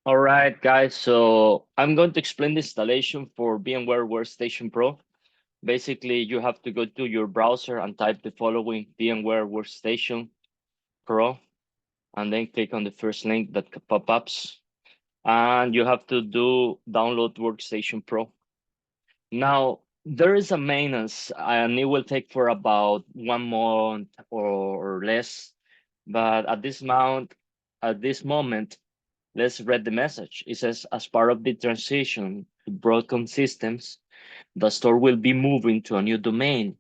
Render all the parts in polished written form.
All right, guys. So I'm going to explain the installation for VMware Workstation Pro. Basically, you have to go to your browser and type the following VMware Workstation Pro, and then click on the first link that pop-ups. And you have to do download Workstation Pro. Now, there is a maintenance, and it will take for about 1 month or less. But at this moment, let's read the message. It says, as part of the transition to Broadcom systems, the store will be moving to a new domain.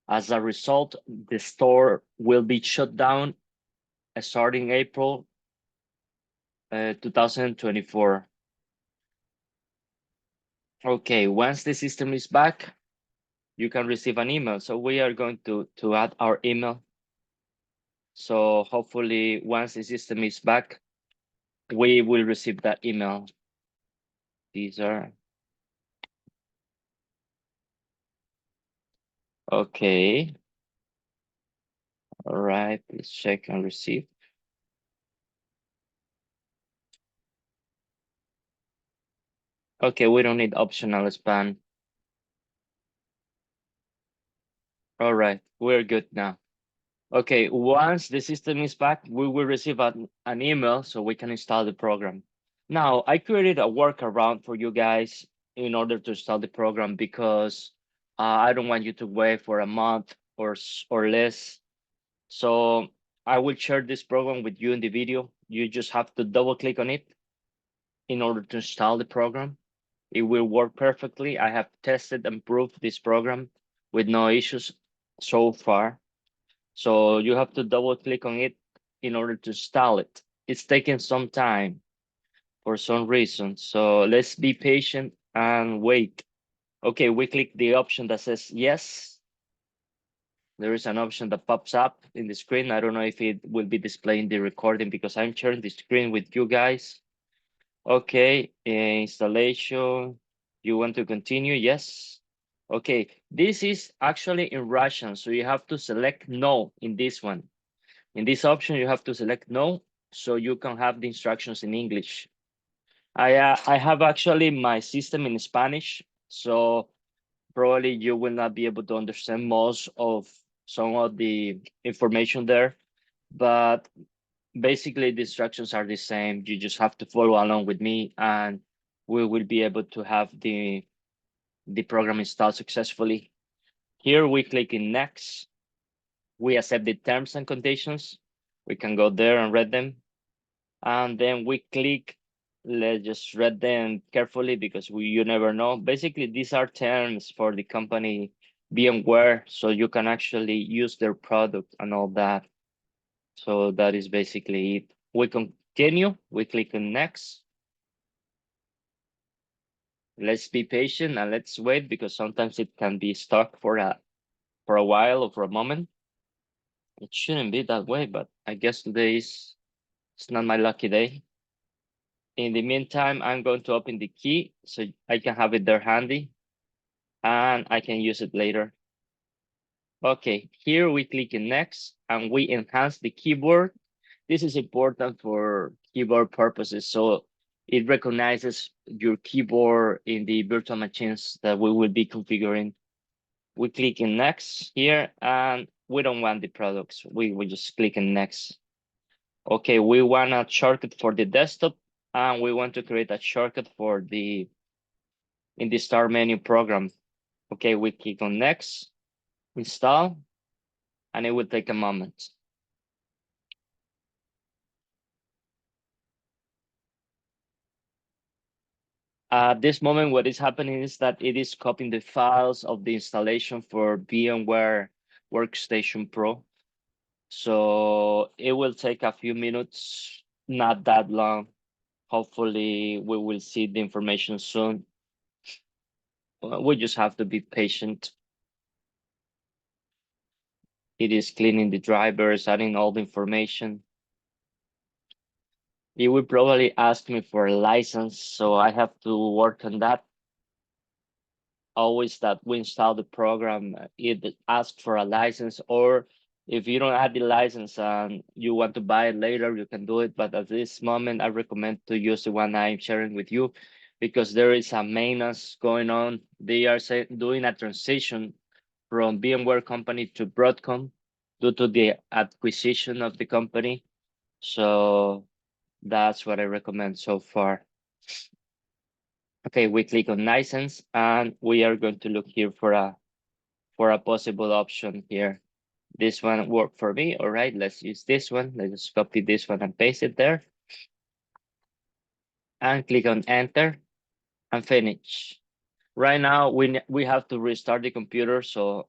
As a result, the store will be shut down starting April 2024. Okay, once the system is back, you can receive an email. So we are going to add our email. So hopefully once the system is back, we will receive that email. These are okay. All right, let's check and receive. Okay, we don't need optional span. All right, we're good now. Okay, once the system is back, we will receive an email so we can install the program. Now, I created a workaround for you guys in order to install the program because I don't want you to wait for a month or less. So I will share this program with you in the video. You just have to double click on it in order to install the program. It will work perfectly. I have tested and proved this program with no issues so far. So you have to double click on it in order to install it. It's taking some time for some reason. So let's be patient and wait. Okay, we click the option that says yes. There is an option that pops up in the screen. I don't know if it will be displaying the recording because I'm sharing the screen with you guys. Okay, installation. You want to continue? Yes. Okay, this is actually in Russian, so you have to select no in this one. In this option, you have to select no, so you can have the instructions in English. I have actually my system in Spanish, so probably you will not be able to understand most of some of the information there, but basically the instructions are the same. You just have to follow along with me and we will be able to have the program installed successfully. Here we click in next. We accept the terms and conditions. We can go there and read them. And then we click, let's just read them carefully because you never know. Basically, these are terms for the company VMware, so you can actually use their product and all that. So that is basically it. We continue, we click on next. Let's be patient and let's wait because sometimes it can be stuck for a while or for a moment. It shouldn't be that way, but I guess today is it's not my lucky day. In the meantime, I'm going to open the key so I can have it there handy and I can use it later. Okay, here we click in next and we enhance the keyboard. This is important for keyboard purposes. So it recognizes your keyboard in the virtual machines that we will be configuring. We click in next here and we don't want the products. We just click in next. Okay, we want a shortcut for the desktop and we want to create a shortcut for in the start menu program. Okay, we click on next, install, and it will take a moment. At this moment, what is happening is that it is copying the files of the installation for VMware Workstation Pro. So it will take a few minutes, not that long. Hopefully, we will see the information soon. We just have to be patient. It is cleaning the drivers, adding all the information. It will probably ask me for a license, so I have to work on that. Always that we install the program, it asks for a license or If you don't have the license and you want to buy it later, you can do it. But at this moment, I recommend to use the one I'm sharing with you because there is a maintenance going on. They are doing a transition from VMware company to Broadcom due to the acquisition of the company. So that's what I recommend so far. Okay, we click on license and we are going to look here for a possible option here. This one worked for me. All right, let's use this one. Let's just copy this one and paste it there and click on enter and finish. Right now, we have to restart the computer. So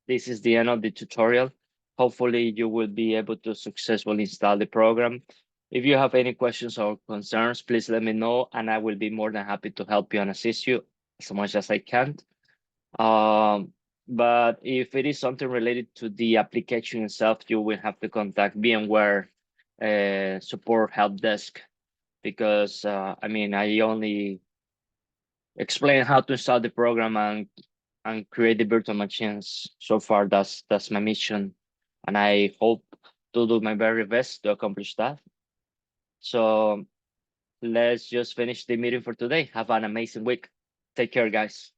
this is the end of the tutorial. Hopefully you will be able to successfully install the program. If you have any questions or concerns, please let me know and I will be more than happy to help you and assist you as much as I can. Um, but if it is something related to the application itself, you will have to contact VMware support help desk because I mean I only explain how to install the program and create the virtual machines. So far, that's my mission, and I hope to do my very best to accomplish that. So let's just finish the meeting for today. Have an amazing week. Take care, guys.